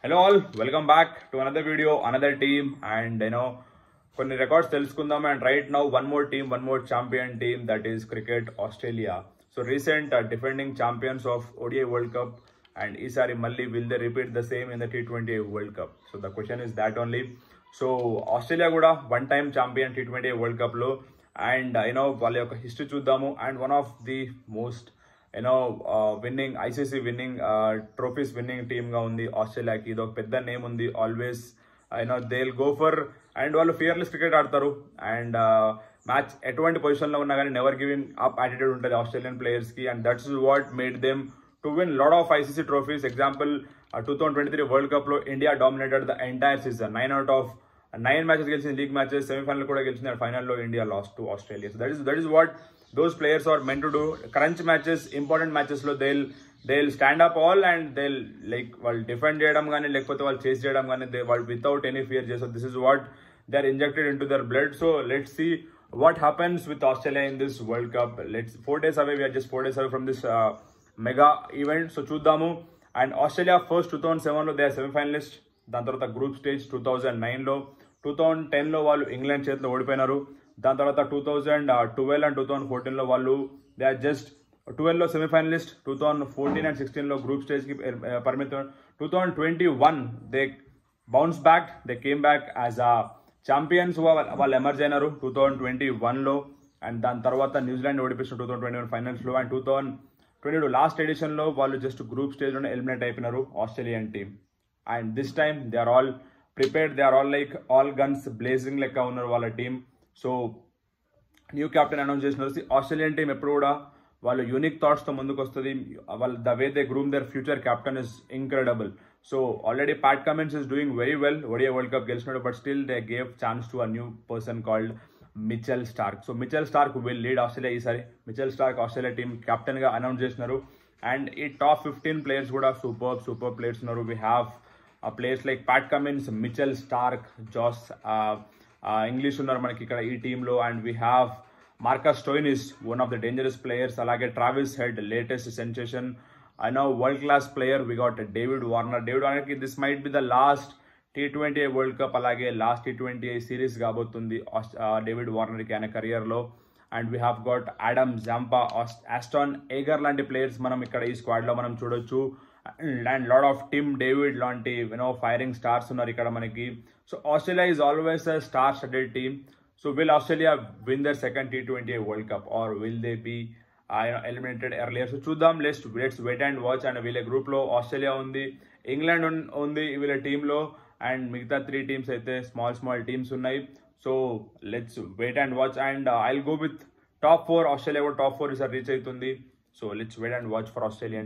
Hello all, welcome back to another video, another team, and కొన్ని records తెలుసుకుందాం. And right now one more team, one more champion team, that is Cricket Australia. So recent defending champions of ODI World Cup, and ఈసారి మళ్ళీ will they repeat the same in the T20 World Cup? So the question is that only. So Australia కూడా one time champion T20 World Cup లో, and వాళ్ళ యొక్క history చూద్దాము. And one of the most winning ICC winning trophies winning team గా ఉంది ఆస్ట్రేలియాకి. ఇది ఒక పెద్ద నేమ్ ఉంది. Always they will go for, and వాళ్ళు ఫియర్లెస్ క్రికెట్ ఆడతారు. అండ్ మ్యాచ్ ఎటువంటి పొజిషన్ లో ఉన్నా కానీ నెవర్ గివింగ్ అప్ యాటిట్యూడ్ ఉంటుంది ఆస్ట్రేలియన్ ప్లేయర్స్ కి. And that's what made them to win lot of ICC trophies. Example 2023 world cup లో India dominated the entire season. 9 matches గెలిచింది, league matches, semi-final కూడా గెలిచింది. అండ్ ఫైనల్లో India last to Australia. So that is what those players are meant to do. Crunch matches, important matches lo they'll stand up all, and they'll like వాళ్ళు defend చేయడం కానీ లేకపోతే వాళ్ళు chase చేయడం కానీ వాళ్ళు వితౌట్ ఎనీ ఫియర్ చేస్తారు. This is what they are injected into their blood. So let's see what happens with Australia in this World Cup. Let's 4 days away, we are just 4 days away from this mega event. So చూద్దాము. And Australia first 2007 లో they are semi-finalist. దాని తర్వాత group stage 2009 లో, 2010 లో వాళ్ళు England చేతిలో ఓడిపోయినారు. దాని తర్వాత 2012 అండ్ 2014 లో వాళ్ళు దే ఆర్ జస్ట్ 12 లో సెమీఫైనలిస్ట్, 2014 అండ్ 16 లో గ్రూప్ స్టేజ్ కి పరిమితం. 2021 they bounce back, they came back as a champions. వాళ్ళు ఎమర్జ్ అయినారు 2021 లో. అండ్ దాని తర్వాత న్యూజిలాండ్ ఓడిపించారు 2021 ఫైనల్స్ లో. అండ్ 2022 లాస్ట్ ఎడిషన్ లో వాళ్ళు జస్ట్ గ్రూప్ స్టేజ్ లోనే ఎలిమినేట్ అయిపోయినారు Australian team. And this time they are all prepared, they are all like all guns blazing లెక్క ఉన్నారు వాళ్ళ team. So new captain announce చేసినారు. ఆస్ట్రేలియన్ టీమ్ ఎప్పుడు కూడా వాళ్ళు యూనిక్ థాట్స్తో ముందుకు వస్తుంది. వాళ్ళు the way they groom their future captain is incredible. So already Pat Cummins is doing very well, ODI world cup గెలిచినాడు. But still they gave chance to a new person called Mitchell Starc. So Mitchell Starc will lead Australia ఈసారి. Mitchell Starc Australia team captain గా announce చేసినారు. And ఈ top 15 players కూడా super players ఉన్నారు. We have players like Pat Cummins, Mitchell Starc, Josh English ఉన్నారు మనకి ఇక్కడ ఈ టీంలో. And we have Marcus Stoinis, one of the dangerous players. అలాగే Travis Head, latest sensation, world class player. We got David Warner కి this might be the last T20 world cup, అలాగే last T20 series కాబోతుంది David Warner కి ఆయన career లో. And we have got Adam Zampa, Ashton Agar లాంటి players మనం ఇక్కడ ఈ స్క్వాడ్ లో మనం చూడొచ్చు. And lot of Tim David లాంటి ఫైరింగ్ స్టార్స్ ఉన్నారు ఇక్కడ మనకి. So Australia is always a star studded team. So will Australia win the second T20 world cup, or will they be eliminated earlier? So చూద్దాం. Let's wait and watch. And వీళ్ళ group లో Australia ఉంది, England ఉంది వీళ్ళ టీంలో, and మిగతా 3 teams అయితే small teams ఉన్నాయి. So let's wait and watch. And I'll go with top 4. Australia కూడా టాప్ 4 ఈసారి రీచ్ అవుతుంది. So let's wait and watch for Australian team.